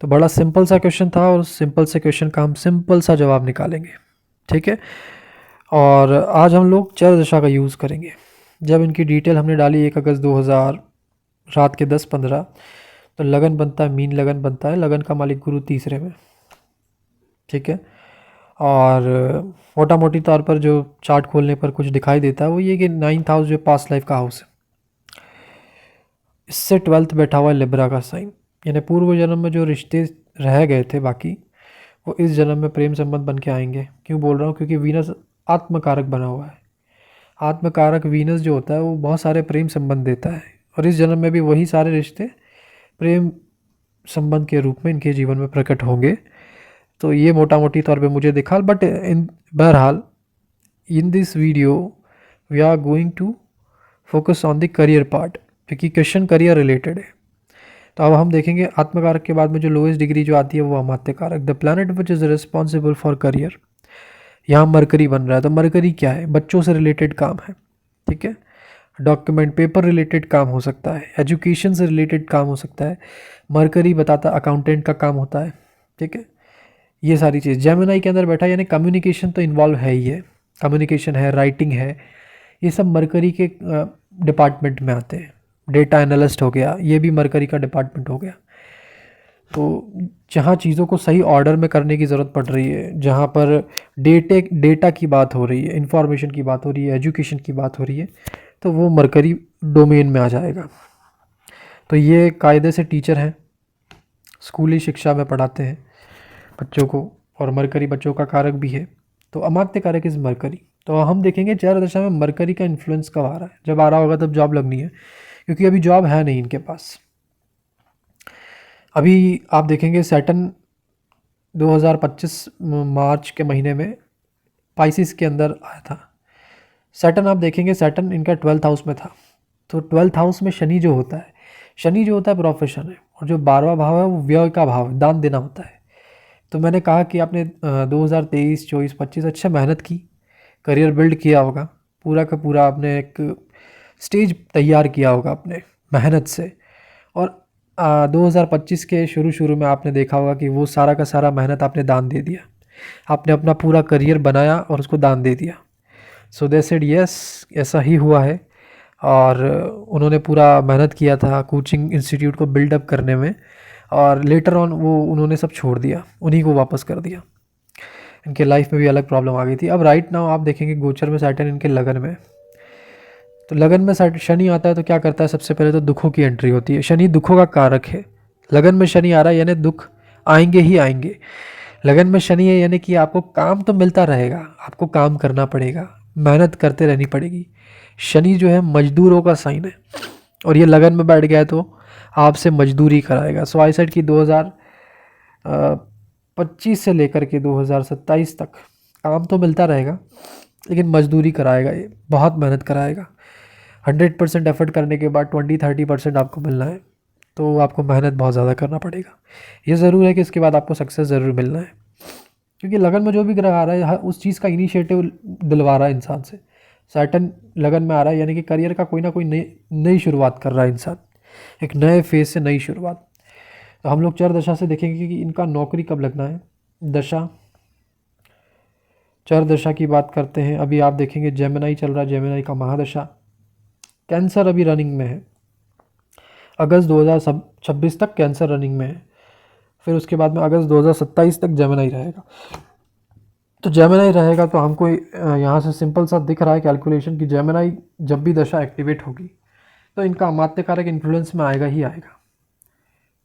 तो बड़ा सिंपल सा क्वेश्चन था और सिंपल से क्वेश्चन का हम सिंपल सा जवाब निकालेंगे। ठीक है, और आज हम लोग चर दशा का यूज़ करेंगे। जब इनकी डिटेल हमने डाली 1 अगस्त 2000 रात के 10:15, तो लगन बनता है, मीन लगन बनता है, लगन का मालिक गुरु तीसरे में। ठीक है, और मोटा मोटी तौर पर जो चार्ट खोलने पर कुछ दिखाई देता है वो ये कि 9th हाउस जो पास्ट लाइफ का हाउस है, इससे 12th बैठा हुआ है लिब्रा का साइन, यानी पूर्व जन्म में जो रिश्ते रह गए थे बाकी, वो इस जन्म में प्रेम संबंध बन के आएंगे। क्यों बोल रहा हूँ? क्योंकि वीनस आत्मकारक बना हुआ है। आत्मकारक वीनस जो होता है वो बहुत सारे प्रेम संबंध देता है, और इस जन्म में भी वही सारे रिश्ते प्रेम संबंध के रूप में इनके जीवन में प्रकट होंगे। तो ये मोटा मोटी तौर पे मुझे दिखा, बट इन बहरहाल in this video we are going to focus on the career part, क्योंकि क्वेश्चन करियर रिलेटेड है। तो अब हम देखेंगे आत्मकारक के बाद में जो लोएस्ट डिग्री जो आती है वो अमात्य कारक, the planet which is responsible for career. यहाँ मरकरी बन रहा है, तो मरकरी क्या है? बच्चों से रिलेटेड काम है। ठीक है, डॉक्यूमेंट पेपर रिलेटेड काम हो सकता है, एजुकेशन से रिलेटेड काम हो सकता है। मरकरी बताता अकाउंटेंट का काम होता है। ठीक है, ये सारी चीज़ जेमिनी के अंदर बैठा, यानी कम्युनिकेशन तो इन्वॉल्व है ही है, कम्युनिकेशन है, राइटिंग है, ये सब मरकरी के डिपार्टमेंट में आते हैं। डेटा एनालिस्ट हो गया, ये भी मरकरी का डिपार्टमेंट हो गया। तो जहाँ चीज़ों को सही ऑर्डर में करने की ज़रूरत पड़ रही है, जहाँ पर डेटा की बात हो रही है, इंफॉर्मेशन की बात हो रही है, एजुकेशन की बात हो रही है, तो वो मरकरी डोमेन में आ जाएगा। तो ये कायदे से टीचर हैं, स्कूली शिक्षा में पढ़ाते हैं बच्चों को, और मरकरी बच्चों का कारक भी है। तो अमात्य कारक इज़ मरकरी। तो हम देखेंगे चार दशा में मरकरी का इन्फ्लुएंस कब आ रहा है। जब आ रहा होगा तब जॉब लगनी है, क्योंकि अभी जॉब है नहीं इनके पास। अभी आप देखेंगे सैटर्न 2025 मार्च के महीने में पाइसिस के अंदर आया था। सैटर्न आप देखेंगे, सैटर्न इनका 12th हाउस में था। तो 12th हाउस में शनि जो होता है, शनि जो होता है प्रोफेशन है, और जो 12वां भाव है वो व्यय का भाव है, दान देना होता है। तो मैंने कहा कि आपने 2023, 24, 25 अच्छा मेहनत की, करियर बिल्ड किया होगा, पूरा का पूरा आपने एक स्टेज तैयार किया होगा अपने मेहनत से, और 2025 के शुरू शुरू में आपने देखा होगा कि वो सारा का सारा मेहनत आपने दान दे दिया। आपने अपना पूरा करियर बनाया और उसको दान दे दिया। सो दे सेड यस, ऐसा ही हुआ है। और उन्होंने पूरा मेहनत किया था कोचिंग इंस्टीट्यूट को बिल्डअप करने में, और लेटर ऑन वो उन्होंने सब छोड़ दिया, उन्हीं को वापस कर दिया। इनके लाइफ में भी अलग प्रॉब्लम आ गई थी। अब राइट नाउ आप देखेंगे गोचर में सैटर्न इनके लगन में, तो लगन में शनि आता है तो क्या करता है? सबसे पहले तो दुखों की एंट्री होती है। शनि दुखों का कारक है। लगन में शनि आ रहा है यानी दुख आएंगे ही आएंगे। लगन में शनि है यानी कि आपको काम तो मिलता रहेगा, आपको काम करना पड़ेगा, मेहनत करते रहनी पड़ेगी। शनि जो है मजदूरों का साइन है, और ये लगन में बैठ गया है तो आपसे मजदूरी कराएगा। सो आई सेड कि 2025 से लेकर के 2027 तक काम तो मिलता रहेगा, लेकिन मजदूरी कराएगा, ये बहुत मेहनत कराएगा। 100% एफर्ट करने के बाद 20-30% आपको मिलना है, तो आपको मेहनत बहुत ज़्यादा करना पड़ेगा। ये ज़रूर है कि इसके बाद आपको सक्सेस ज़रूर मिलना है, क्योंकि लगन में जो भी ग्रह आ रहा है हर उस चीज़ का इनिशिएटिव दिलवा रहा है इंसान से। सैटर्न लगन में आ रहा है यानी कि करियर का कोई ना कोई नई नई शुरुआत कर रहा है इंसान, एक नए फेज से नई शुरुआत। तो हम लोग चर दशा से देखेंगे कि इनका नौकरी कब लगना है। दशा, चर दशा की बात करते हैं। अभी आप देखेंगे जेमिनी चल रहा है, जेमिनी का महादशा। कैंसर अभी रनिंग में है, अगस्त 2026 तक कैंसर रनिंग में है। फिर उसके बाद में अगस्त 2027 तक जेमिनी रहेगा। तो जेमिनी रहेगा तो हमको यहाँ से सिंपल सा दिख रहा है कैलकुलेशन कि जेमिनी जब भी दशा एक्टिवेट होगी तो इनका अमात्य कारक इन्फ्लुएंस में आएगा ही आएगा।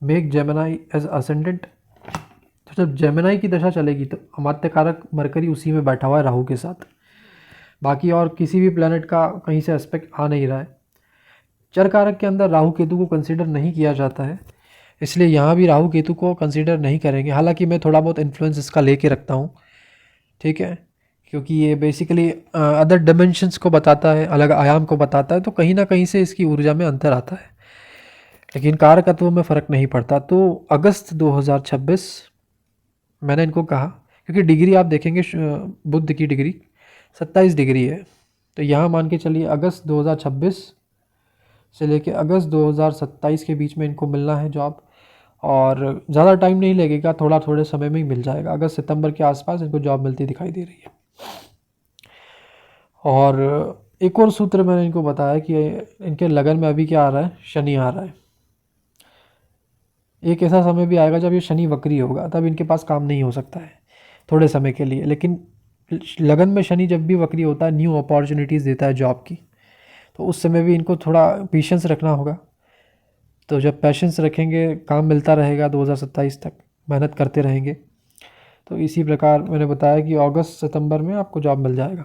Make Gemini as ascendant. तो जब जेमिनी की दशा चलेगी तो अमात्य कारक मरकरी उसी में बैठा हुआ है राहु के साथ, बाकी और किसी भी प्लेनेट का कहीं से एस्पेक्ट आ नहीं रहा है। चर कारक के अंदर राहु केतु को कंसीडर नहीं किया जाता है, इसलिए यहाँ भी राहु केतु को कंसीडर नहीं करेंगे। हालांकि मैं थोड़ा बहुत इन्फ्लुएंस इसका लेके रखता हूँ, ठीक है, क्योंकि ये बेसिकली अदर डिमेंशंस को बताता है, अलग आयाम को बताता है, तो कहीं ना कहीं से इसकी ऊर्जा में अंतर आता है, लेकिन कारकत्व में फ़र्क नहीं पड़ता। तो अगस्त 2026 मैंने इनको कहा, क्योंकि डिग्री आप देखेंगे बुध की डिग्री 27 डिग्री है, तो यहाँ मान के चलिए अगस्त 2026 से लेके अगस्त 2027 के बीच में इनको मिलना है जॉब। और ज़्यादा टाइम नहीं लगेगा, थोड़े समय में ही मिल जाएगा। अगस्त सितंबर के आसपास इनको जॉब मिलती दिखाई दे रही है। और एक और सूत्र मैंने इनको बताया कि इनके लगन में अभी क्या आ रहा है, शनि आ रहा है। एक ऐसा समय भी आएगा जब ये शनि वक्री होगा, तब इनके पास काम नहीं हो सकता है थोड़े समय के लिए। लेकिन लगन में शनि जब भी वक्री होता है, न्यू अपॉर्चुनिटीज़ देता है जॉब की, तो उस समय भी इनको थोड़ा पेशेंस रखना होगा। तो जब पेशेंस रखेंगे, काम मिलता रहेगा 2027 तक, मेहनत करते रहेंगे। तो इसी प्रकार मैंने बताया कि अगस्त सितंबर में आपको जॉब मिल जाएगा।